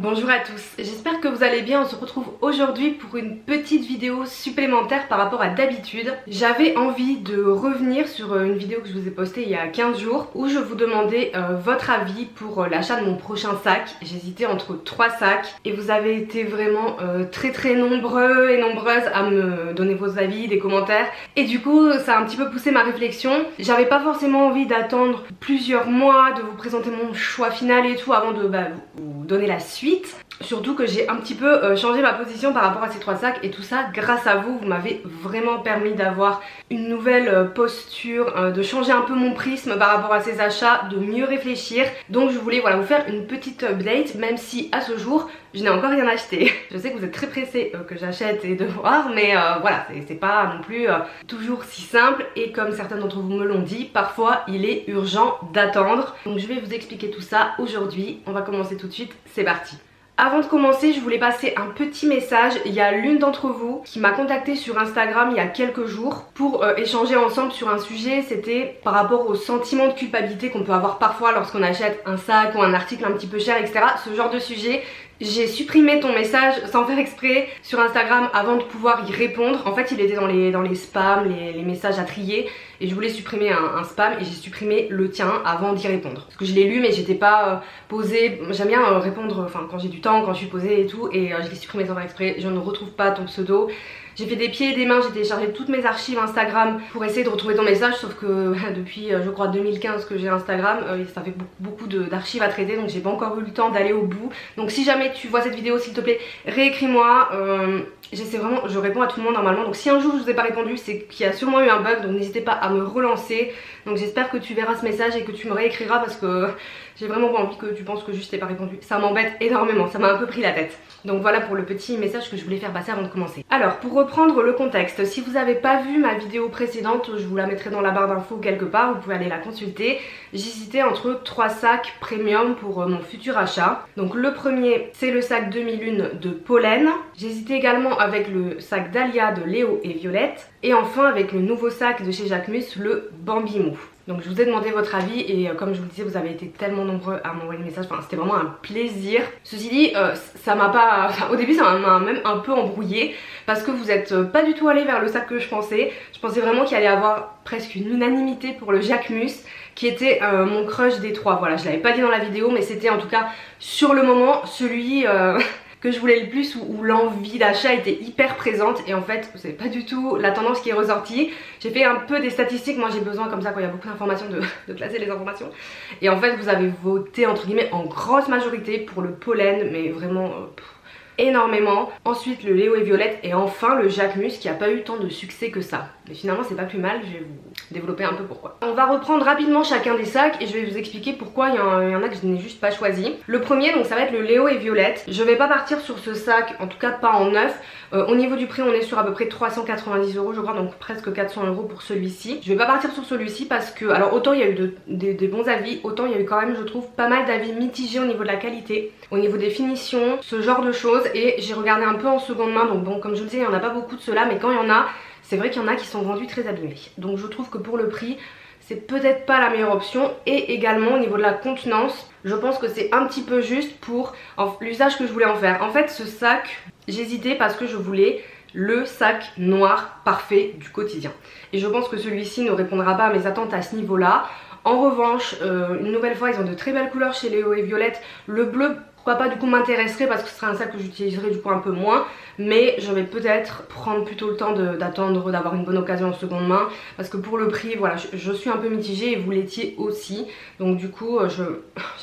Bonjour à tous, j'espère que vous allez bien. On se retrouve aujourd'hui pour une petite vidéo supplémentaire par rapport à d'habitude. J'avais envie de revenir sur une vidéo que je vous ai postée il y a 15 jours où je vous demandais votre avis pour l'achat de mon prochain sac. J'hésitais entre 3 sacs et vous avez été vraiment très nombreux et nombreuses à me donner vos avis, des commentaires, et du coup ça a un petit peu poussé ma réflexion. J'avais pas forcément envie d'attendre plusieurs mois, de vous présenter mon choix final et tout avant de vous donner la suite. Surtout que j'ai un petit peu changé ma position par rapport à ces 3 sacs et tout ça grâce à vous. Vous m'avez vraiment permis d'avoir une nouvelle posture, de changer un peu mon prisme par rapport à ces achats, de mieux réfléchir. Donc je voulais vous faire une petite update, même si à ce jour je n'ai encore rien acheté. Je sais que vous êtes très pressés que j'achète et de voir, mais voilà, c'est pas non plus toujours si simple, et comme certains d'entre vous me l'ont dit, parfois il est urgent d'attendre. Donc je vais vous expliquer tout ça aujourd'hui. On va commencer tout de suite, c'est parti. Avant de commencer, je voulais passer un petit message. Il y a l'une d'entre vous qui m'a contacté sur Instagram il y a quelques jours pour échanger ensemble sur un sujet. C'était par rapport au sentiment de culpabilité qu'on peut avoir parfois lorsqu'on achète un sac ou un article un petit peu cher, etc. Ce genre de sujet. J'ai supprimé ton message sans faire exprès sur Instagram avant de pouvoir y répondre. En fait il était dans les spams, les messages à trier, et je voulais supprimer un spam et j'ai supprimé le tien avant d'y répondre. Parce que je l'ai lu mais j'étais pas posée. J'aime bien répondre quand j'ai du temps, quand je suis posée et tout, et je l'ai supprimé sans faire exprès. Je ne retrouve pas ton pseudo. J'ai fait des pieds et des mains, j'ai téléchargé toutes mes archives Instagram pour essayer de retrouver ton message, sauf que depuis je crois 2015 que j'ai Instagram, ça fait beaucoup d'archives à traiter, donc j'ai pas encore eu le temps d'aller au bout. Donc si jamais tu vois cette vidéo, s'il te plaît, réécris-moi. J'essaie vraiment, je réponds à tout le monde normalement, donc si un jour je vous ai pas répondu, c'est qu'il y a sûrement eu un bug, donc n'hésitez pas à me relancer. Donc j'espère que tu verras ce message et que tu me réécriras, parce que j'ai vraiment pas envie que tu penses que juste t'ai pas répondu. Ça m'embête énormément, ça m'a un peu pris la tête. Donc voilà pour le petit message que je voulais faire passer avant de commencer. Alors pour reprendre le contexte, si vous n'avez pas vu ma vidéo précédente, je vous la mettrai dans la barre d'infos quelque part, vous pouvez aller la consulter. J'hésitais entre 3 sacs premium pour mon futur achat. Donc le premier, c'est le sac 2001 de Pollen. J'hésitais également avec le sac Dahlia de Léo et Violette. Et enfin avec le nouveau sac de chez Jacquemus, le Bambimou. Donc je vous ai demandé votre avis et comme je vous le disais, vous avez été tellement nombreux à m'envoyer des messages, c'était vraiment un plaisir. Ceci dit, ça m'a pas... au début ça m'a même un peu embrouillée, parce que vous êtes pas du tout allé vers le sac que je pensais. Je pensais vraiment qu'il allait y avoir presque une unanimité pour le Jacquemus, qui était mon crush des 3. Voilà, je l'avais pas dit dans la vidéo, mais c'était en tout cas sur le moment celui... que je voulais le plus, où l'envie d'achat était hyper présente, et en fait c'est pas du tout la tendance qui est ressortie. J'ai fait un peu des statistiques, moi j'ai besoin comme ça quand il y a beaucoup d'informations de classer les informations, et en fait vous avez voté entre guillemets en grosse majorité pour le Pollen, mais vraiment énormément. Ensuite le Léo et Violette, et enfin le Jacquemus, qui a pas eu tant de succès que ça. Mais finalement c'est pas plus mal, je vais vous développer un peu pourquoi. On va reprendre rapidement chacun des sacs et je vais vous expliquer pourquoi il y en a que je n'ai juste pas choisi. Le premier, donc ça va être le Léo et Violette. Je vais pas partir sur ce sac, en tout cas pas en neuf. Au niveau du prix on est sur à peu près 390 € je crois, donc presque 400 € pour celui-ci. Je vais pas partir sur celui-ci parce que, alors autant il y a eu des bons avis, autant il y a eu quand même je trouve pas mal d'avis mitigés au niveau de la qualité, au niveau des finitions, ce genre de choses. Et j'ai regardé un peu en seconde main, donc bon, comme je le disais, il n'y en a pas beaucoup de ceux-là, mais quand il y en a, c'est vrai qu'il y en a qui sont vendus très abîmés. Donc je trouve que pour le prix, c'est peut-être pas la meilleure option. Et également au niveau de la contenance, je pense que c'est un petit peu juste pour l'usage que je voulais en faire. En fait ce sac, j'hésitais parce que je voulais le sac noir parfait du quotidien. Et je pense que celui-ci ne répondra pas à mes attentes à ce niveau-là. En revanche, une nouvelle fois, ils ont de très belles couleurs chez Léo et Violette. Le bleu, pourquoi pas, du coup m'intéresserait parce que ce serait un sac que j'utiliserai du coup un peu moins. Mais je vais peut-être prendre plutôt le temps d'attendre d'avoir une bonne occasion en seconde main, parce que pour le prix, voilà, je suis un peu mitigée et vous l'étiez aussi. Donc du coup,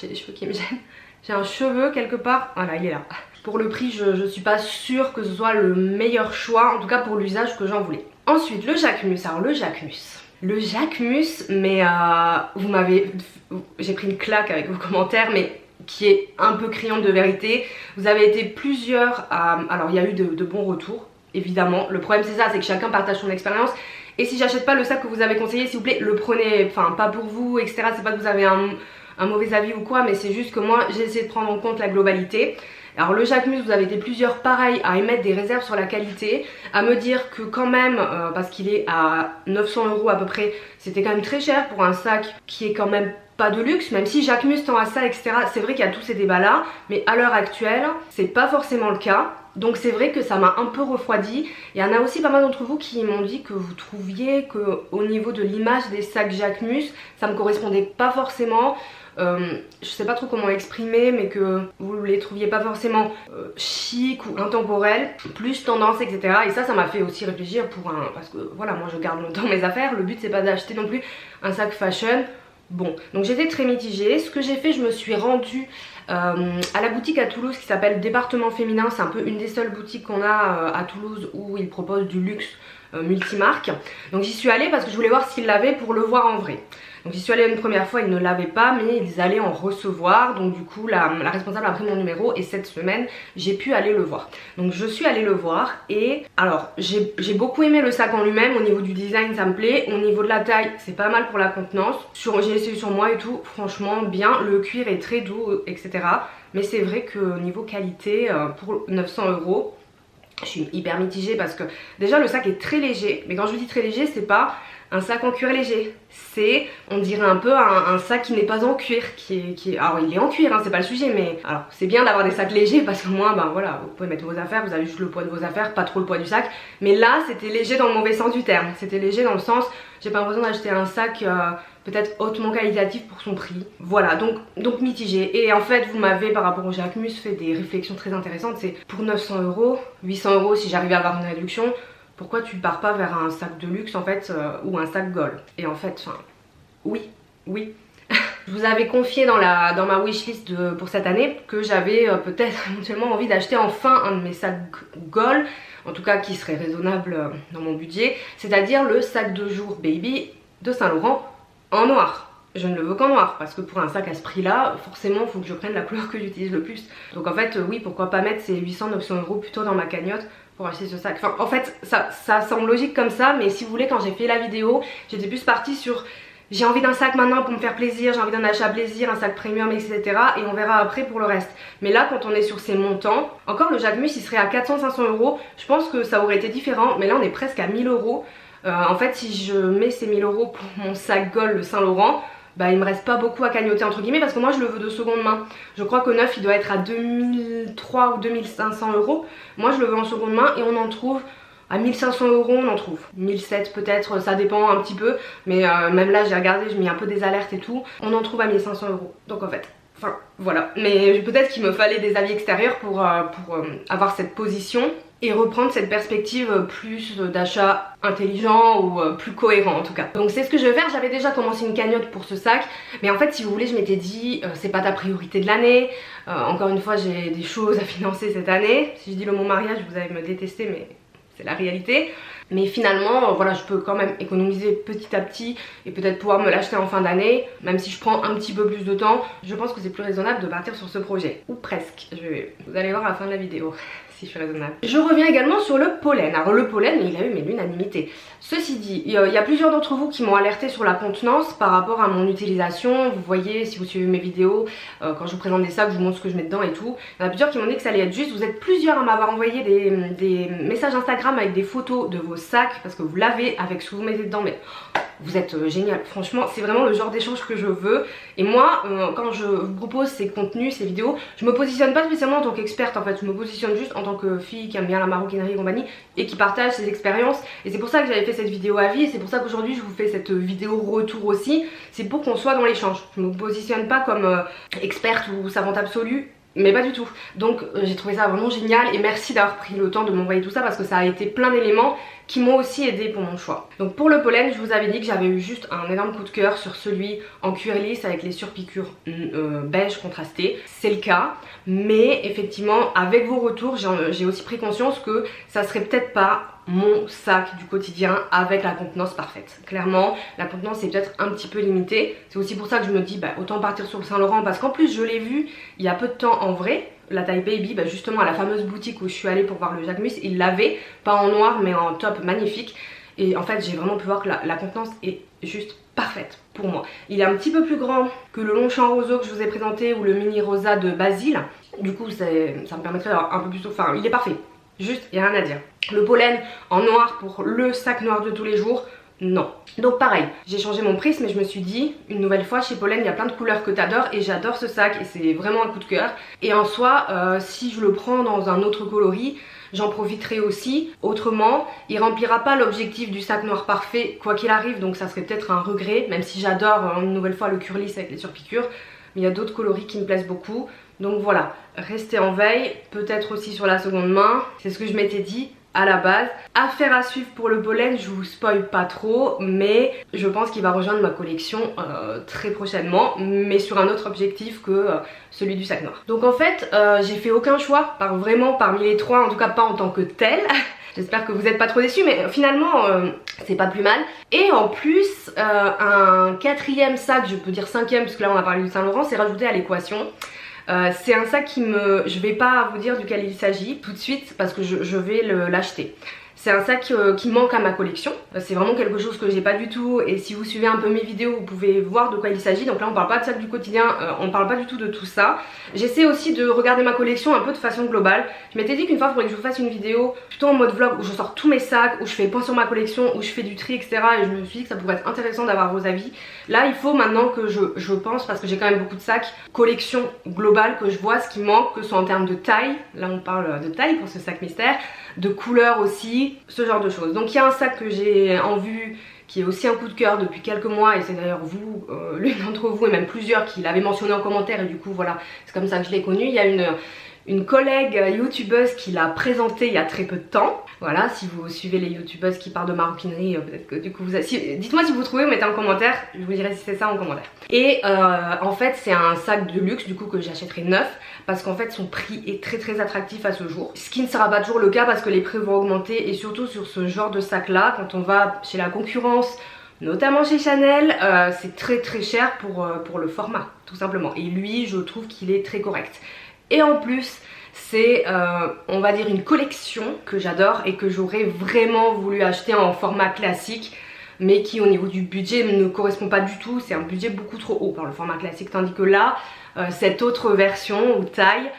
j'ai les cheveux qui me gênent. J'ai un cheveu quelque part, voilà, il est là. Pour le prix, je suis pas sûre que ce soit le meilleur choix, en tout cas pour l'usage que j'en voulais. Ensuite, le Jacquemus. Alors le Jacquemus. Le Jacquemus, mais j'ai pris une claque avec vos commentaires, mais qui est un peu criante de vérité. Vous avez été plusieurs alors il y a eu de bons retours, évidemment. Le problème c'est ça, c'est que chacun partage son expérience. Et si j'achète pas le sac que vous avez conseillé, s'il vous plaît, le prenez, enfin pas pour vous, etc. C'est pas que vous avez un mauvais avis ou quoi, mais c'est juste que moi j'ai essayé de prendre en compte la globalité. Alors le Jacquemus, vous avez été plusieurs pareil à émettre des réserves sur la qualité, à me dire que quand même, parce qu'il est à 900 € à peu près, c'était quand même très cher pour un sac qui est quand même pas de luxe, même si Jacquemus tend à ça, etc. C'est vrai qu'il y a tous ces débats là, mais à l'heure actuelle c'est pas forcément le cas. Donc c'est vrai que ça m'a un peu refroidi. Il y en a aussi pas mal d'entre vous qui m'ont dit que vous trouviez que au niveau de l'image des sacs Jacquemus, ça me correspondait pas forcément. Je sais pas trop comment exprimer, mais que vous les trouviez pas forcément chic ou intemporels, plus tendance, etc. Et ça m'a fait aussi réfléchir parce que voilà, moi je garde longtemps mes affaires. Le but c'est pas d'acheter non plus un sac fashion. Bon, donc j'étais très mitigée. Ce que j'ai fait, je me suis rendue à la boutique à Toulouse qui s'appelle Département Féminin. C'est un peu une des seules boutiques qu'on a à Toulouse où ils proposent du luxe multimarque. Donc j'y suis allée parce que je voulais voir s'ils l'avaient pour le voir en vrai. Donc j'y suis allée une première fois, ils ne l'avaient pas, mais ils allaient en recevoir. Donc du coup la responsable a pris mon numéro et cette semaine j'ai pu aller le voir. Donc je suis allée le voir et alors j'ai beaucoup aimé le sac en lui-même. Au niveau du design ça me plaît, au niveau de la taille c'est pas mal pour la contenance. J'ai essayé sur moi et tout, franchement bien, le cuir est très doux, etc. Mais c'est vrai que niveau qualité pour 900 €, je suis hyper mitigée parce que déjà le sac est très léger. Mais quand je vous dis très léger, c'est pas un sac en cuir léger, c'est, on dirait un peu un sac qui n'est pas en cuir, alors il est en cuir, hein, c'est pas le sujet, mais alors c'est bien d'avoir des sacs légers parce que moins, ben voilà, vous pouvez mettre vos affaires, vous avez juste le poids de vos affaires, pas trop le poids du sac, mais là c'était léger dans le mauvais sens du terme, c'était léger dans le sens, j'ai pas l'impression d'acheter un sac peut-être hautement qualitatif pour son prix, voilà, donc mitigé. Et en fait vous m'avez par rapport au Jacquemus fait des réflexions très intéressantes, c'est pour 900 €, 800 € si j'arrivais à avoir une réduction, pourquoi tu pars pas vers un sac de luxe en fait ou un sac gold? Et en fait, enfin, oui. Je vous avais confié dans ma wishlist pour cette année que j'avais peut-être éventuellement envie d'acheter enfin un de mes sacs gold, en tout cas qui serait raisonnable dans mon budget, c'est-à-dire le sac de jour baby de Saint Laurent en noir. Je ne le veux qu'en noir parce que pour un sac à ce prix là forcément il faut que je prenne la couleur que j'utilise le plus. Donc en fait oui, pourquoi pas mettre ces 800-900 € plutôt dans ma cagnotte pour acheter ce sac. Enfin en fait ça semble logique comme ça, mais si vous voulez, quand j'ai fait la vidéo j'étais plus partie sur j'ai envie d'un sac maintenant pour me faire plaisir, j'ai envie d'un achat plaisir, un sac premium, etc. Et on verra après pour le reste. Mais là quand on est sur ces montants, encore le Jacquemus il serait à 400-500 €, je pense que ça aurait été différent, mais là on est presque à 1000 €. En fait si je mets ces 1000 € pour mon sac gold de Saint Laurent, bah il me reste pas beaucoup à cagnotter entre guillemets parce que moi je le veux de seconde main. Je crois que neuf il doit être à 2003 ou 2500 €. Moi je le veux en seconde main et on en trouve à 1500 €, on en trouve 1700 peut-être, ça dépend un petit peu, mais même là j'ai regardé, j'ai mis un peu des alertes et tout, on en trouve à 1500 €. Donc en fait, enfin voilà, mais peut-être qu'il me fallait des avis extérieurs pour avoir cette position et reprendre cette perspective plus d'achat intelligent ou plus cohérent en tout cas. Donc c'est ce que je vais faire. J'avais déjà commencé une cagnotte pour ce sac, mais en fait si vous voulez je m'étais dit c'est pas ta priorité de l'année, encore une fois j'ai des choses à financer cette année. Si je dis le mot mariage vous allez me détester, mais c'est la réalité. Mais finalement voilà, je peux quand même économiser petit à petit et peut-être pouvoir me l'acheter en fin d'année, même si je prends un petit peu plus de temps. Je pense que c'est plus raisonnable de partir sur ce projet, ou presque. Vous allez voir à la fin de la vidéo si je suis raisonnable. Je reviens également sur le pollen. Alors le pollen il a eu l'unanimité. Ceci dit, il y a plusieurs d'entre vous qui m'ont alerté sur la contenance par rapport à mon utilisation. Vous voyez, si vous suivez mes vidéos, quand je vous présente des sacs, je vous montre ce que je mets dedans et tout. Il y en a plusieurs qui m'ont dit que ça allait être juste. Vous êtes plusieurs à m'avoir envoyé des messages Instagram avec des photos de vos sacs parce que vous l'avez avec ce que vous mettez dedans, mais vous êtes génial. Franchement c'est vraiment le genre d'échange que je veux. Et moi quand je vous propose ces contenus, ces vidéos, je me positionne pas spécialement en tant qu'experte en fait, je me positionne juste en tant que fille qui aime bien la maroquinerie et compagnie et qui partage ses expériences. Et c'est pour ça que j'avais fait cette vidéo avis et c'est pour ça qu'aujourd'hui je vous fais cette vidéo retour aussi. C'est pour qu'on soit dans l'échange. Je me positionne pas comme experte ou savante absolue, mais pas du tout. Donc j'ai trouvé ça vraiment génial et merci d'avoir pris le temps de m'envoyer tout ça parce que ça a été plein d'éléments qui m'ont aussi aidé pour mon choix. Donc pour le pollen, je vous avais dit que j'avais eu juste un énorme coup de cœur sur celui en cuir lisse avec les surpiqûres beige contrasté. C'est le cas, mais effectivement avec vos retours j'ai aussi pris conscience que ça serait peut-être pas mon sac du quotidien avec la contenance parfaite. Clairement la contenance est peut-être un petit peu limitée. C'est aussi pour ça que je me dis bah, autant partir sur le Saint Laurent parce qu'en plus je l'ai vu il y a peu de temps en vrai. La taille baby, bah justement à la fameuse boutique où je suis allée pour voir le Jacquemus, il l'avait, pas en noir mais en top magnifique. Et en fait j'ai vraiment pu voir que la contenance est juste parfaite pour moi. Il est un petit peu plus grand que le Longchamp roseau que je vous ai présenté ou le mini rosa de Basile. Du coup ça me permettrait d'avoir un peu plus, enfin il est parfait. Juste, il n'y a rien à dire. Le pollen en noir pour le sac noir de tous les jours, non. Donc pareil, j'ai changé mon prisme et je me suis dit, une nouvelle fois chez Pollen il y a plein de couleurs que t'adores et j'adore ce sac et c'est vraiment un coup de cœur. Et en soi, si je le prends dans un autre coloris, j'en profiterai aussi. Autrement, il remplira pas l'objectif du sac noir parfait quoi qu'il arrive, donc ça serait peut-être un regret, même si j'adore une nouvelle fois le curlis avec les surpiqûres. Mais il y a d'autres coloris qui me plaisent beaucoup. Donc voilà, restez en veille, peut-être aussi sur la seconde main, c'est ce que je m'étais dit à la base. Affaire à suivre pour le Pollen, je vous spoil pas trop, mais je pense qu'il va rejoindre ma collection très prochainement, mais sur un autre objectif que celui du sac noir. Donc en fait, j'ai fait aucun choix, vraiment parmi les trois, en tout cas pas en tant que tel. J'espère que vous n'êtes pas trop déçus, mais finalement c'est pas plus mal. Et en plus, un quatrième sac, je peux dire cinquième parce que là on a parlé du Saint Laurent, c'est rajouté à l'équation. C'est un sac qui me... Je vais pas vous dire duquel il s'agit tout de suite parce que je vais l'acheter. C'est un sac qui manque à ma collection, c'est vraiment quelque chose que j'ai pas du tout et si vous suivez un peu mes vidéos vous pouvez voir de quoi il s'agit. Donc là on parle pas de sac du quotidien, on parle pas du tout de tout ça. J'essaie aussi de regarder ma collection un peu de façon globale. Je m'étais dit qu'une fois il faudrait que je vous fasse une vidéo plutôt en mode vlog où je sors tous mes sacs, où je fais le point sur ma collection, où je fais du tri etc. Et je me suis dit que ça pourrait être intéressant d'avoir vos avis. Là il faut maintenant que je pense, parce que j'ai quand même beaucoup de sacs, collection globale, que je vois ce qui manque, que ce soit en termes de taille, là on parle de taille pour ce sac mystère, de couleur aussi, ce genre de choses. Donc il y a un sac que j'ai en vue qui est aussi un coup de cœur depuis quelques mois et c'est d'ailleurs vous, l'une d'entre vous et même plusieurs qui l'avaient mentionné en commentaire et du coup voilà, c'est comme ça que je l'ai connu. Il y a une collègue youtubeuse qui l'a présenté il y a très peu de temps. Voilà, si vous suivez les youtubeuses qui parlent de maroquinerie, peut-être que du coup vous... Dites-moi si vous trouvez, vous mettez en commentaire, je vous dirai si c'est ça en commentaire. Et en fait c'est un sac de luxe du coup que j'achèterai neuf parce qu'en fait son prix est très attractif à ce jour. Ce qui ne sera pas toujours le cas parce que les prix vont augmenter et surtout sur ce genre de sac là, quand on va chez la concurrence, notamment chez Chanel, c'est très cher pour le format tout simplement. Et lui je trouve qu'il est très correct. Et en plus c'est on va dire une collection que j'adore et que j'aurais vraiment voulu acheter en format classique mais qui au niveau du budget ne correspond pas du tout, c'est un budget beaucoup trop haut par le format classique, tandis que là cette autre version ou taille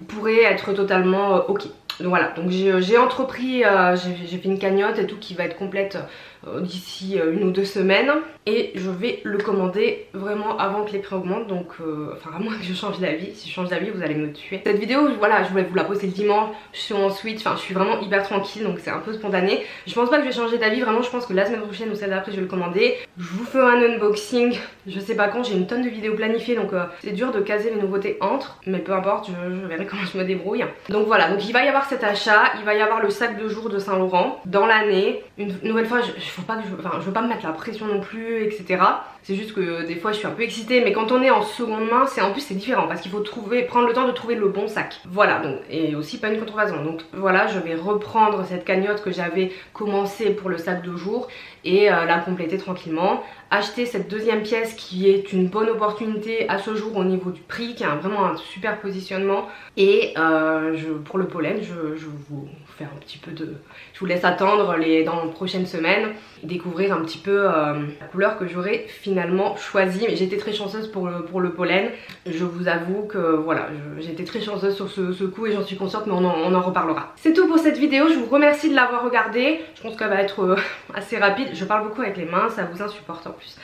pourrait être totalement ok. Donc voilà, donc j'ai entrepris, j'ai fait une cagnotte et tout qui va être complète d'ici 1 ou 2 semaines et je vais le commander vraiment avant que les prix augmentent. Donc enfin à moins que je change d'avis, si je change d'avis vous allez me tuer. Cette vidéo voilà, je voulais vous la poster le dimanche, je suis en suite, enfin je suis vraiment hyper tranquille donc c'est un peu spontané. Je pense pas que je vais changer d'avis, vraiment je pense que la semaine prochaine ou celle d'après je vais le commander. Je vous ferai un unboxing, je sais pas quand, j'ai une tonne de vidéos planifiées donc c'est dur de caser les nouveautés entre, mais peu importe, je verrai comment je me débrouille. Donc voilà, donc il va y avoir cet achat, il va y avoir le sac de jour de Saint Laurent dans l'année. Une nouvelle fois, je veux pas me mettre la pression non plus, etc. C'est juste que des fois je suis un peu excitée, mais quand on est en seconde main, en plus c'est différent parce qu'il faut prendre le temps de trouver le bon sac. Voilà, donc, et aussi pas une contrefaçon. Donc voilà, je vais reprendre cette cagnotte que j'avais commencé pour le sac de jour et la compléter tranquillement. Acheter cette deuxième pièce qui est une bonne opportunité à ce jour au niveau du prix, qui a vraiment un super positionnement. Et pour le Pollen, je vous fais un petit peu de... Je vous laisse attendre dans les prochaines semaines, découvrir un petit peu la couleur que j'aurai finalement choisie. Mais j'étais très chanceuse pour le Pollen. Je vous avoue que voilà, j'étais très chanceuse sur ce coup et j'en suis consciente, mais on en reparlera. C'est tout pour cette vidéo, je vous remercie de l'avoir regardée. Je pense qu'elle va être assez rapide. Je parle beaucoup avec les mains, ça vous insupporte en plus.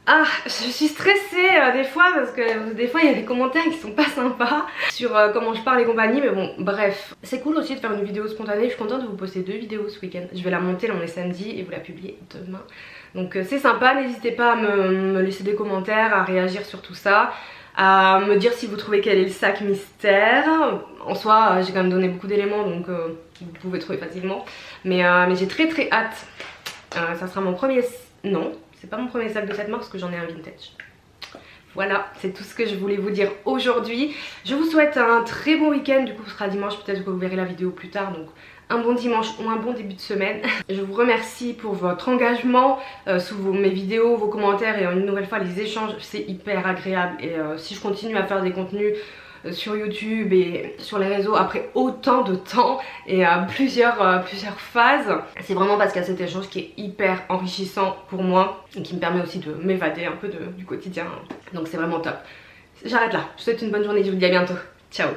Ah, je suis stressée des fois parce que des fois il y a des commentaires qui sont pas sympas sur comment je parle et compagnie, mais bon bref. C'est cool aussi de faire une vidéo spontanée, je suis contente de vous poster 2 vidéos ce week-end. Je vais la monter, là on est samedi et vous la publier demain. Donc c'est sympa, n'hésitez pas à me laisser des commentaires, à réagir sur tout ça, à me dire si vous trouvez quel est le sac mystère. En soi j'ai quand même donné beaucoup d'éléments donc vous pouvez trouver facilement. Mais j'ai très hâte. Ça sera mon premier... Non, c'est pas mon premier sac de cette marque parce que j'en ai un vintage. Voilà, c'est tout ce que je voulais vous dire aujourd'hui. Je vous souhaite un très bon week-end. Du coup ce sera dimanche, peut-être que vous verrez la vidéo plus tard. Donc un bon dimanche ou un bon début de semaine. Je vous remercie pour votre engagement sous mes vidéos, vos commentaires et une nouvelle fois les échanges. C'est hyper agréable et si je continue à faire des contenus sur YouTube et sur les réseaux après autant de temps et plusieurs phases, c'est vraiment parce qu'il y a cet échange qui est hyper enrichissant pour moi et qui me permet aussi de m'évader un peu du quotidien. Donc c'est vraiment top. J'arrête là, je vous souhaite une bonne journée, je vous dis à bientôt. Ciao.